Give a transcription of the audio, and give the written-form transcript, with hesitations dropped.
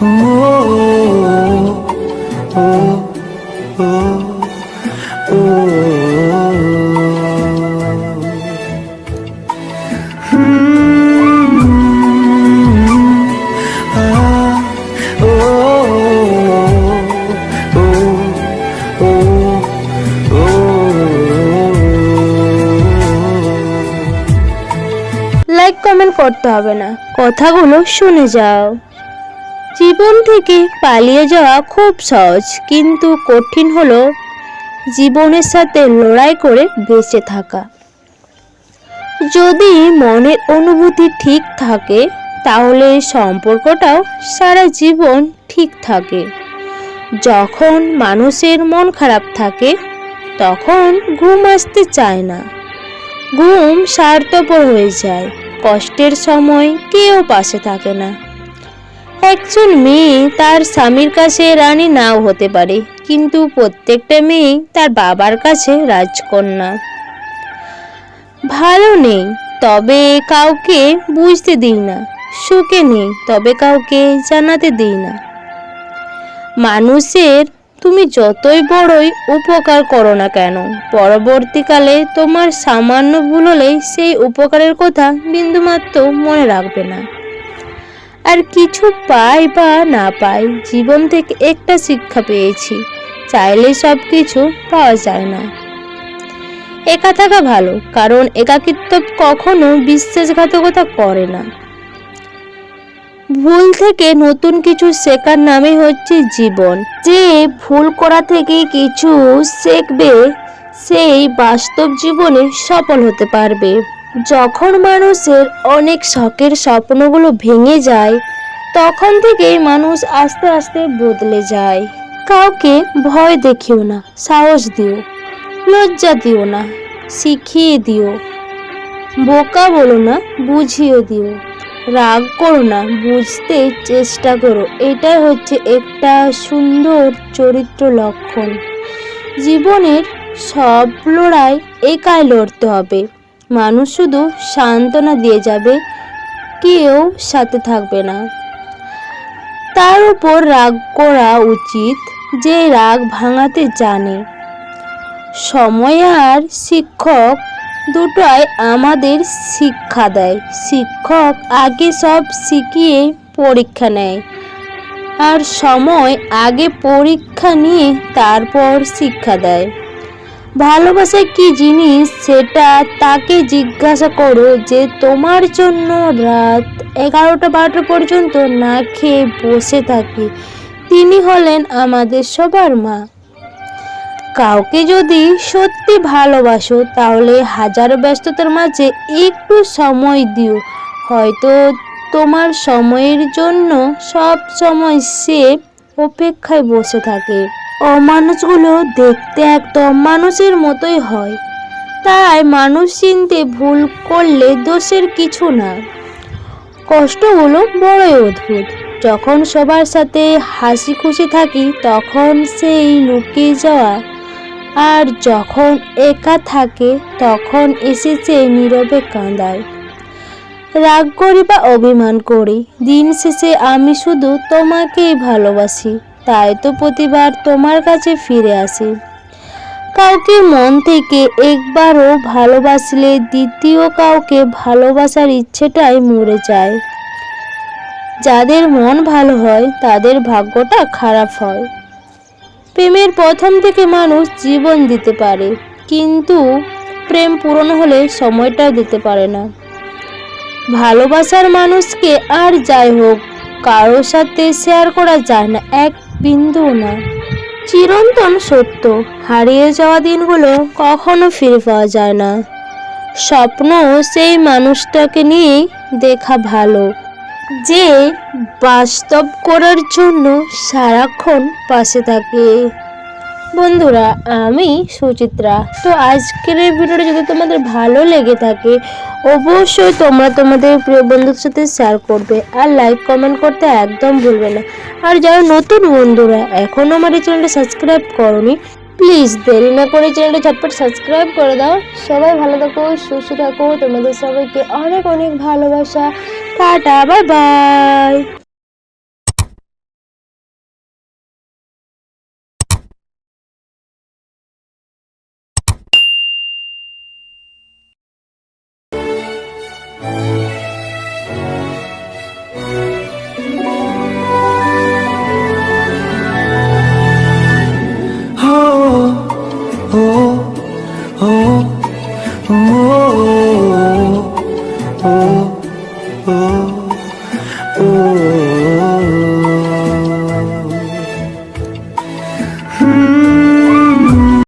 Like comment করতে হবে না, কথাগুলো শুনে যাও। জীবন থেকে পালিয়ে যাওয়া খুব সহজ, কিন্তু কঠিন হলো জীবনের সাথে লড়াই করে বেঁচে থাকা। যদি মনের অনুভূতি ঠিক থাকে তাহলে সম্পর্কটাও সারা জীবন ঠিক থাকে। যখন মানুষের মন খারাপ থাকে তখন ঘুম আসতে চায় না, ঘুম স্বার্থপর হয়ে যায়, কষ্টের সময় কেউ পাশে থাকে না। একজন মেয়ে তার স্বামীর কাছে রানী নাও হতে পারে, কিন্তু প্রত্যেকটা মেয়ে তার বাবার কাছে রাজকন্যা। ভালো নেই তবে কাউকে বুঝতে দিই না, সুখে নেই তবে কাউকে জানাতে দিই না। মানুষের তুমি যতই বড়ই উপকার করো না কেন, পরবর্তীকালে তোমার সামান্য ভুল হলেই সেই উপকারের কথা বিন্দুমাত্র মনে রাখবে না। আর কিছু পাই বা না পাই, জীবন থেকে একটা শিক্ষা পেয়েছি, চাইলে সব কিছু পাওয়া যায় না। একা থাকা ভালো, কারণ একাকিত্ব কখনো বিশ্বাসঘাতকতা করে না। ভুল থেকে নতুন কিছু শেখার নামে হচ্ছে জীবন। যে ভুল করা থেকে কিছু শিখবে সেই বাস্তব জীবনে সফল হতে পারবে। যখন মানুষের অনেক শখের স্বপ্নগুলো ভেঙে যায় তখন থেকেই মানুষ আস্তে আস্তে বদলে যায়। কাউকে ভয় দেখিও না, সাহস দিও, লজ্জা দিও না, শিখিয়ে দিও। বোকা বলো না, বুঝিয়ে দিও। রাগ করো না, বুঝতে চেষ্টা করো। এটাই হচ্ছে একটা সুন্দর চরিত্র লক্ষণ। জীবনের সব লড়াই একাই লড়তে হবে। মানুষ শুধু সান্ত্বনা দিয়ে যাবে, কেউ সাথে থাকবে না। তার উপর রাগ করা উচিত যে রাগ ভাঙাতে জানে। সময় আর শিক্ষক দুটোই আমাদের শিক্ষা দেয়। শিক্ষক আগে সব শিখিয়ে পরীক্ষা নেয়, আর সময় আগে পরীক্ষা নিয়ে তারপর শিক্ষা দেয়। ভালোবাসা কি জিনিস সেটা তাকে জিজ্ঞাসা করো যে তোমার জন্য রাত 11টা-12টা পর্যন্ত না খেয়ে বসে থাকে। তিনি হলেন আমাদের সবার মা। কাউকে যদি সত্যি ভালোবাসো তাহলে হাজারো ব্যস্ততার মাঝে একটু সময় দিও। হয়তো তোমার সময়ের জন্য সব সময় সে অপেক্ষায় বসে থাকে। অমানুষগুলো দেখতে একদম মানুষের মতোই হয়, তাই মানুষ চিনতে ভুল করলে দোষের কিছু না। কষ্টগুলো বড়ই অদ্ভুত। যখন সবার সাথে হাসি খুশি থাকি তখন সেই লুকিয়ে যাওয়া, আর যখন একা থাকে তখন এসেছে নীরবে কাঁদায়। রাগ করি বা অভিমান করি, দিন শেষে আমি শুধু তোমাকেই ভালোবাসি, তাই তো প্রতিবার তোমার কাছে ফিরে আসি। কাউকে মন থেকে একবারও ভালোবাসলে দ্বিতীয় কাউকে ভালোবাসার ইচ্ছেটাই মরে যায়। যাদের মন ভালো হয় তাদের ভাগ্যটা খারাপ হয়। প্রেমের প্রথম থেকে মানুষ জীবন দিতে পারে, কিন্তু প্রেম পূরণ হলে সময়টাও দিতে পারে না। ভালোবাসার মানুষকে আর যাই হোক কারোর সাথে শেয়ার করা যায় না, এক বিন্দু না। চিরন্তন সত্য, হারিয়ে যাওয়া দিনগুলো কখনো ফিরে পাওয়া যায় না। স্বপ্ন সেই মানুষটাকে নিয়ে দেখা ভালো, যে বাস্তব করার জন্য সারাক্ষণ পাশে থাকে। বন্ধুরা, আমি সুচিত্রা। তো আজকের এই ভিডিওটা যদি তোমাদের ভালো লেগে থাকে অবশ্যই তোমরা তোমাদের প্রিয় বন্ধুদের সাথে শেয়ার করবে, আর লাইক কমেন্ট করতে একদম ভুলবে না। আর যারা নতুন বন্ধুরা এখনও আমার এই চ্যানেলটা সাবস্ক্রাইব করোনি, প্লিজ দেরি না করে চ্যানেলটা ঝটপট সাবস্ক্রাইব করে দাও। সবাই ভালো থাকো, সুস্থ থাকো, তোমাদের সবাইকে অনেক অনেক ভালোবাসা। Tata, bye bye. ও ও